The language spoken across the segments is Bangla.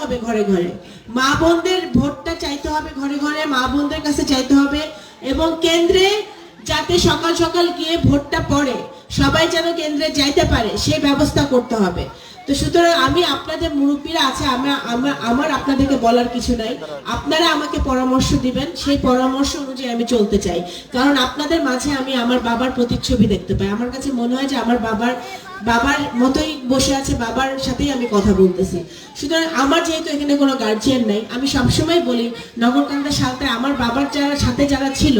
হবে ঘরে ঘরে মা বোনদের ভোটটা চাইতে হবে, ঘরে ঘরে মা বোনদের কাছে চাইতে হবে, এবং কেন্দ্রে যাতে সকাল সকাল গিয়ে ভোটটা পড়ে সবাই যেন কেন্দ্রে যাইতে পারে সেই ব্যবস্থা করতে হবে। তো সুতরাং আমি আপনাদের মুরব্বীরা আছে, আমার আপনাদেরকে বলার কিছু নাই, আপনারা আমাকে পরামর্শ দিবেন, সেই পরামর্শ অনুযায়ী আমি চলতে চাই। কারণ আপনাদের মাঝে আমি আমার বাবার প্রতিচ্ছবি দেখতে পাই। আমার কাছে মনে হয় যে আমার বাবার মতোই বসে আছে, বাবার সাথেই আমি কথা বলতেছি। সুতরাং আমার যেহেতু এখানে কোনো গার্জিয়ান নাই, আমি সবসময় বলি নগরকান্দা সাথে আমার বাবার সাথে যারা ছিল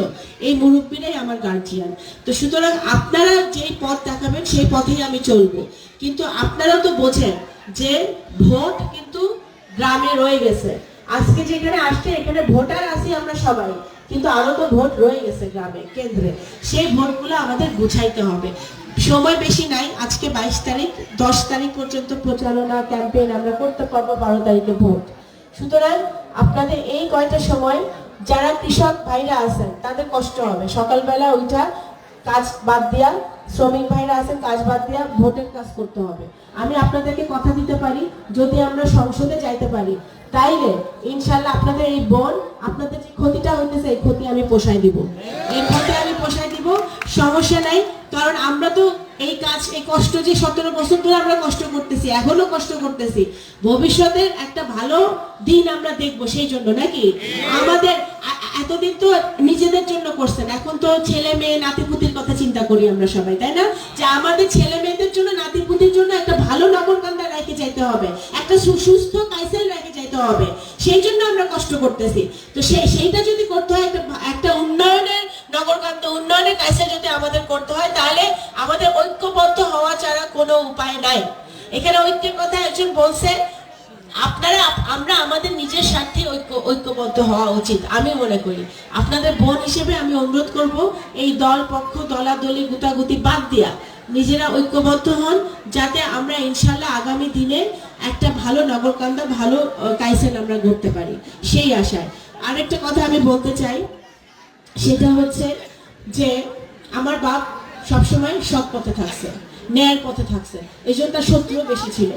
এই মুরব্বীরাই আমার গার্জিয়ান। তো সুতরাং আপনারা যেই পথ দেখাবেন সেই পথেই আমি চলবো। কিন্তু আপনারাও তো বোঝেন যে ভোট কিন্তু গ্রামে রয়ে গেছে। আজকে যেখানে আসছে এখানে ভোটার আছি আমরা সবাই, কিন্তু আরো তো ভোট রয়ে গেছে গ্রামে কেন্দ্রে। সেই ভোটগুলো আমাদের গুছাইতে হবে। সময় বেশি নাই, আজকে 22 তারিখ, 10 তারিখ পর্যন্ত প্রচারণা ক্যাম্পেইন আমরা করতে পারবো, 12 তারিখে ভোট। সুতরাং আপনাদের এই কয়টা সময় যারা কৃষক ভাইরা আছেন তাদের কষ্ট হবে, সকালবেলা ওইটা কাজ বাদ দিয়া, শ্রমিক ভাইরা আছেন কাজ বাদ দিয়া ভোটের কাজ করতে হবে। আমি আপনাদেরকে কথা দিতে পারি যদি আমরা সংসদে যাইতে পারি তাইলে ইনশাল্লাহ আপনাদের এই বোন, আপনাদের যে ক্ষতিটা হইতেছে এই ক্ষতি আমি পোষাই দিব, এই ক্ষতি আমি পোষাই দিব, সমস্যা নাই। কারণ আমরা তো এই কাজ, এই কষ্ট যে 17 বছর ধরে আমরা কষ্ট করতেছি, এখনো কষ্ট করতেছি, ভবিষ্যতের একটা ভালো দিন আমরা দেখবো সেই জন্য নাকি। আমাদের এতদিন তো নিজেদের জন্য করছেন, এখন তো ছেলে মেয়ে নাতিপুতির কথা চিন্তা করি আমরা সবাই, তাই না? যে আমাদের ছেলে মেয়েদের জন্য, নাতিপুতির জন্য একটা ভালো নগরকান্দা রেখে যেতে হবে, একটা সুস্থ কাইসেল রেখে যেতে হবে, সেই জন্য আমরা কষ্ট করতেছি। তো সেইটা যদি করতে হয়, একটা উন্নয়নের নগরকান্দা, উন্নয়নের কাইসেল যদি আমাদের করতে হয়, তাহলে আমাদের ঐক্যবদ্ধ হওয়া ছাড়া কোনো উপায় নাই। এখানে ঐক্যের কথা একজন বলছে, আমরা আমাদের নিজের স্বার্থে ঐক্যবদ্ধ হওয়া উচিত। আমি মনে করি আপনাদের বোন হিসেবে আমি অনুরোধ করব এই দল পক্ষ দলাদলি গুতাগুতি বাদ দিয়া নিজেরা ঐক্যবদ্ধ হন, যাতে আমরা ইনশাল্লাহ আগামী দিনে একটা ভালো নগরকান্দা, ভালো কাইসেল আমরা করতে পারি, সেই আশায়। আরেকটা কথা আমি বলতে চাই, সেটা হচ্ছে যে আমার বাপ সবসময় সৎ পথে থাকছে, ন্যায়ের পথে থাকছে, এই জন্য তার শত্রু বেশি ছিল।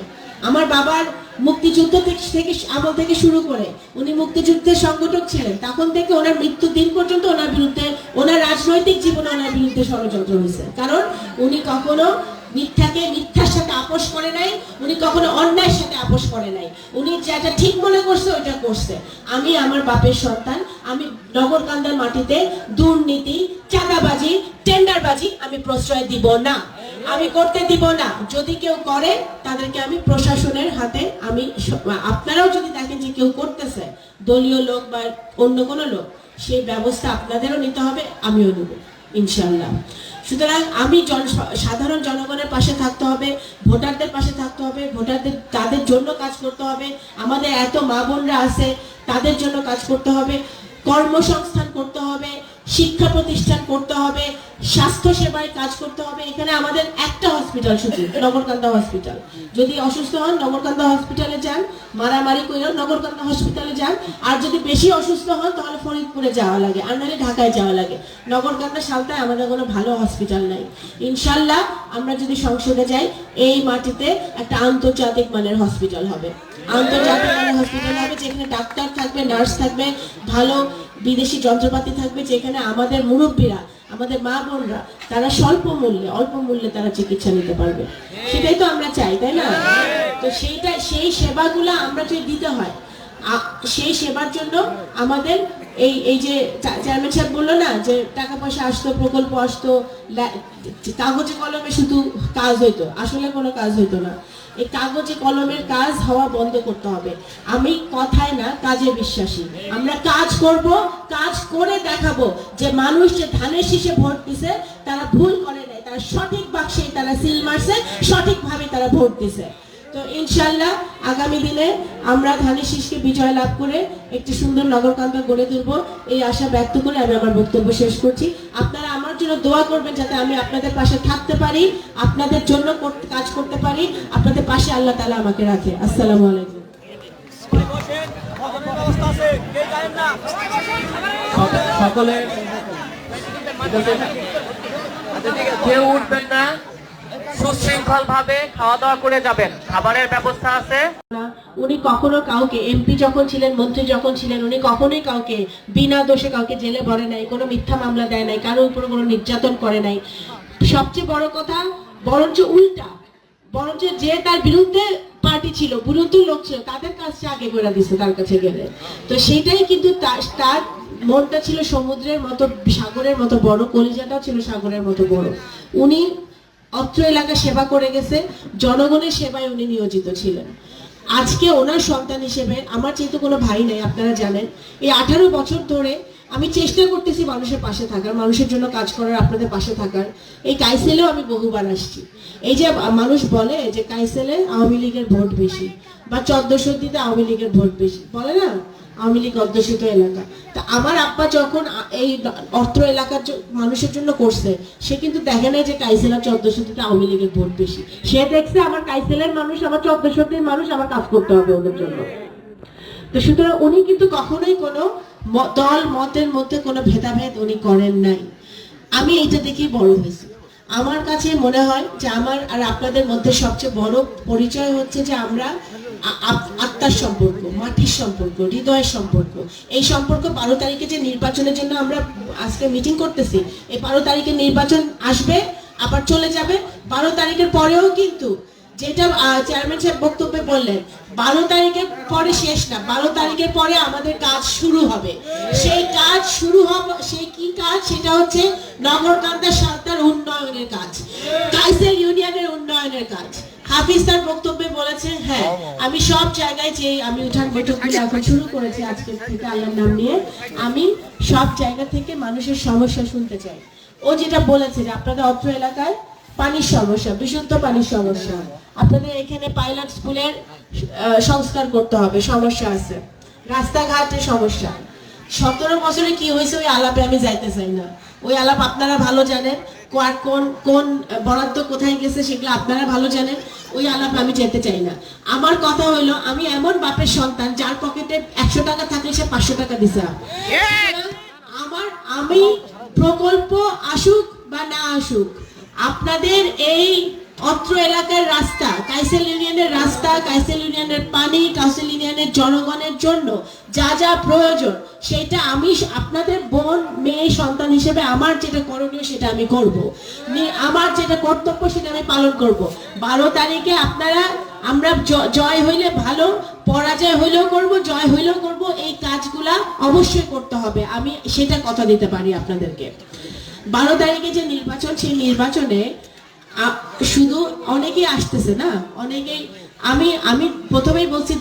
আমার বাবার মুক্তিযুদ্ধ থেকে আমল থেকে শুরু করে উনি মুক্তিযুদ্ধের সংগঠক ছিলেন, তখন থেকে ওনার মৃত্যুর দিন পর্যন্ত ওনার বিরুদ্ধে, ওনার রাজনৈতিক জীবনে ওনার বিরুদ্ধে ষড়যন্ত্র হয়েছে। কারণ উনি কখনো মিথ্যার সাথে আপোষ করে নাই, উনি কখনো অন্যায়ের সাথে আপোষ করে নাই, উনি যেটা ঠিক মনে করছে ওইটা করছে। আমি আমার বাপের সন্তান, আমি নগরকান্দার মাটিতে দুর্নীতি, চাঁদাবাজি, টেন্ডারবাজি আমি প্রশ্রয় দিব না, আমি করতে দিব না। যদি কেউ করে তাদেরকে আমি প্রশাসনের হাতে, আমি আপনারাও যদি দেখেন যে কেউ করতেছে, দলীয় লোক বা অন্য কোনো লোক, সেই ব্যবস্থা আপনাদেরও নিতে হবে, আমিও নেব ইনশাল্লাহ। সুতরাং আমি সাধারণ জনগণের পাশে থাকতে হবে, ভোটারদের পাশে থাকতে হবে, ভোটারদের তাদের জন্য কাজ করতে হবে, আমাদের এত মা বোনরা আছে তাদের জন্য কাজ করতে হবে, কর্মসংস্থান করতে হবে, শিক্ষা প্রতিষ্ঠান করতে হবে, স্বাস্থ্য সেবায় কাজ করতে হবে। এখানে আমাদের একটা হসপিটাল শুধু, নগরকান্দা হসপিটাল। যদি অসুস্থ হন নগরকান্দা হসপিটালে যান, মারামারি করেও নগরকান্দা হসপিটালে যান, আর যদি বেশি অসুস্থ হন তাহলে ফরিদপুরে যাওয়া লাগে, আর নাহলে ঢাকায় যাওয়া লাগে। নগরকান্দা সালতায় আমাদের কোনো ভালো হসপিটাল নাই। ইনশাল্লাহ আমরা যদি সংসদে যাই, এই মাটিতে একটা আন্তর্জাতিক মানের হসপিটাল হবে, আন্তর্জাতিক মানের হসপিটাল হবে, যেখানে ডাক্তার থাকবে, নার্স থাকবে, ভালো বিদেশি যন্ত্রপাতি থাকবে, যেখানে আমাদের মুরব্বীরা, আমাদের মা বোনরা তারা অল্প মূল্যে তারা চিকিৎসা নিতে পারবে। সেটাই তো আমরা চাই, তাই না? তো সেই সেবাগুলো আমরা যদি দিতে হয়, সেই সেবার জন্য আমাদের এই যে চেয়ারম্যান সাহেব বললো না যে টাকা পয়সা আসতো, প্রকল্প আসতো, কাগজে কলমে শুধু কাজ হইতো, আসলে কোনো কাজ হইতো না। এই কাগজে কলমের কাজ হওয়া বন্ধ করতে হবে। আমি কথায় না কাজে বিশ্বাসী। আমরা কাজ করব, কাজ করে দেখাবো যে মানুষ যে ধানের শীষে ভোট দিছে তারা ভুল করে নাই, তারা সঠিক বাক্সে তারা সিল মারছে, সঠিকভাবে তারা ভোট দিছে। তো ইনশাল্লাহ আগামী দিনে আমরা ধানের শীষকে বিজয় লাভ করে একটি সুন্দর নগরকান্দা গড়ে তুলব, এই আশা ব্যক্ত করে আমি আমার বক্তব্য শেষ করছি। আপনারা আমার জন্য দোয়া করবেন যাতে আমি আপনাদের পাশে থাকতে পারি, আপনাদের জন্য কাজ করতে পারি, আপনাদের পাশে আল্লাহ তাআলা আমাকে রাখে। আসসালামু আলাইকুম। সকলে কেউ উঠবেন না, সুশৃঙ্খল ভাবে খাওয়া দাওয়া করে যাবেন। খাবারের ব্যবস্থা আছে। না, উনি কখনো কাউকে, এমপি যখন ছিলেন, মন্ত্রী যখন ছিলেন, উনি কখনোই কাউকে বিনা দোষে কাউকে জেলে ভরে নাই, কোনো মিথ্যা মামলা দেয় নাই, কারোর উপর কোনো নির্যাতন করে নাই। সবচেয়ে বড় কথা, বরঞ্চ উল্টা, বরঞ্চ যে তার বিরুদ্ধে পার্টি ছিল, বিরুদ্ধে লোক ছিল, তাদের কাছে আগে করে দিচ্ছে তার কাছে গেলে। তো সেটাই কিন্তু তার মনটা ছিল সমুদ্রের মতো, সাগরের মতো বড়, কলিজাটাও ছিল সাগরের মতো বড়। উনি অত্র এলাকা সেবা করে গেছে, জনগণের সেবায় উনি নিয়োজিত ছিলেন। আজকে ওনার সন্তান হিসেবে আমার যেহেতু কোনো ভাই নেই, আপনারা জানেন, এই 18 বছর ধরে আমি চেষ্টা করতেছি মানুষের পাশে থাকার, মানুষের জন্য কাজ করার, আপনাদের পাশে থাকার। এই কাইসেলেও আমি বহুবার আসছি। এই যে মানুষ বলে যে কাইসেলে আওয়ামী লীগের ভোট বেশি, বা 14 আওয়ামী লীগের ভোট বেশি, বলে না আওয়ামী লীগ অধ্যুষিত এলাকা। তা আমার আব্বা যখন এই অত্র এলাকার মানুষের জন্য করছে, সে কিন্তু দেখে নাই যে কাইসেলা 14 আওয়ামী লীগের ভোট বেশি। সে দেখছে আমার কাইসেলের মানুষ, আমার 14 মানুষ, আমার কাজ করতে হবে ওদের জন্য। তো সুতরাং উনি কিন্তু কখনোই কোনো দল মতের মধ্যে কোনো ভেদাভেদ উনি করেন নাই। আমি এইটা দেখেই বড় হয়েছি। আমার কাছে মনে হয় যে আমার আর আপনাদের মধ্যে সবচেয়ে বড় পরিচয় হচ্ছে যে আমরা আত্মার সম্পর্ক, মাটির সম্পর্ক, হৃদয়ের সম্পর্ক। এই সম্পর্ক 12 তারিখে যে নির্বাচনের জন্য আমরা আজকে মিটিং করতেছি, এই 12 তারিখে নির্বাচন আসবে, আবার চলে যাবে। 12 তারিখের পরেও কিন্তু যেটা চেয়ারম্যান সাহেব বক্তব্যে বললেন, 12 তারিখের পরে শেষ না, 12 তারিখের পরে আমাদের কাজ শুরু হবে। সেই কাজ শুরু হবে, সেই কি কাজ? সেটা হচ্ছে নগরকান্দা সালতার উন্নয়নের কাজ, কাইসেল ইউনিয়নের উন্নয়নের কাজ। হাফিজ তার বক্তব্যে বলেছে, হ্যাঁ আমি সব জায়গায় যে আমি উঠান বৈঠকগুলো এখন শুরু করেছি আজকে থেকে আল্লাহর নাম নিয়ে, আমি সব জায়গা থেকে মানুষের সমস্যা শুনতে চাই। ও যেটা বলেছে যে আপনাদের অত্র এলাকায় পানির সমস্যা, বিশুদ্ধ পানির সমস্যা, আপনাদের এখানে পাইলট স্কুলের সংস্কার করতে হবে, সমস্যা আছে, রাস্তাঘাটের সমস্যা। 17 বছরে কি হয়েছে ওই আলাপে আমি যাইতে চাই না। ওই আলাপ আপনারা ভালো জানেন, কোন কোন বরাদ্দ কোথায় গেছে সেগুলো আপনারা ভালো জানেন। ওই আলাপ আমি যেতে চাই না। আমার কথা হলো, আমি এমন বাপের সন্তান যার পকেটে 100 টাকা থাকলে সে 500 টাকা দিছে। আমি প্রকল্প আসুক বা না আসুক, আপনাদের এই অত্র এলাকার রাস্তা, কাইসেল ইউনিয়নের রাস্তা, কাইসেল ইউনিয়নের পানি, কাইসেল ইউনিয়নের জনগণের জন্য যা যা প্রয়োজন, সেটা আমি আপনাদের বোন, মেয়ে, সন্তান হিসেবে আমার যেটা করণীয় সেটা আমি করব। আমার যেটা কর্তব্য সেটা আমি পালন করব। 12 তারিখে আপনারা, আমরা জয় হইলে ভালো, পরাজয় হইলেও করব, জয় হইলেও করব, এই কাজগুলা অবশ্যই করতে হবে। আমি সেটা কথা দিতে পারি আপনাদেরকে। 12 তারিখে যে নির্বাচন, সেই নির্বাচনে শুধু অনেকেই আসতেছে না, অনেকেই, আমি প্রথমেই বলছি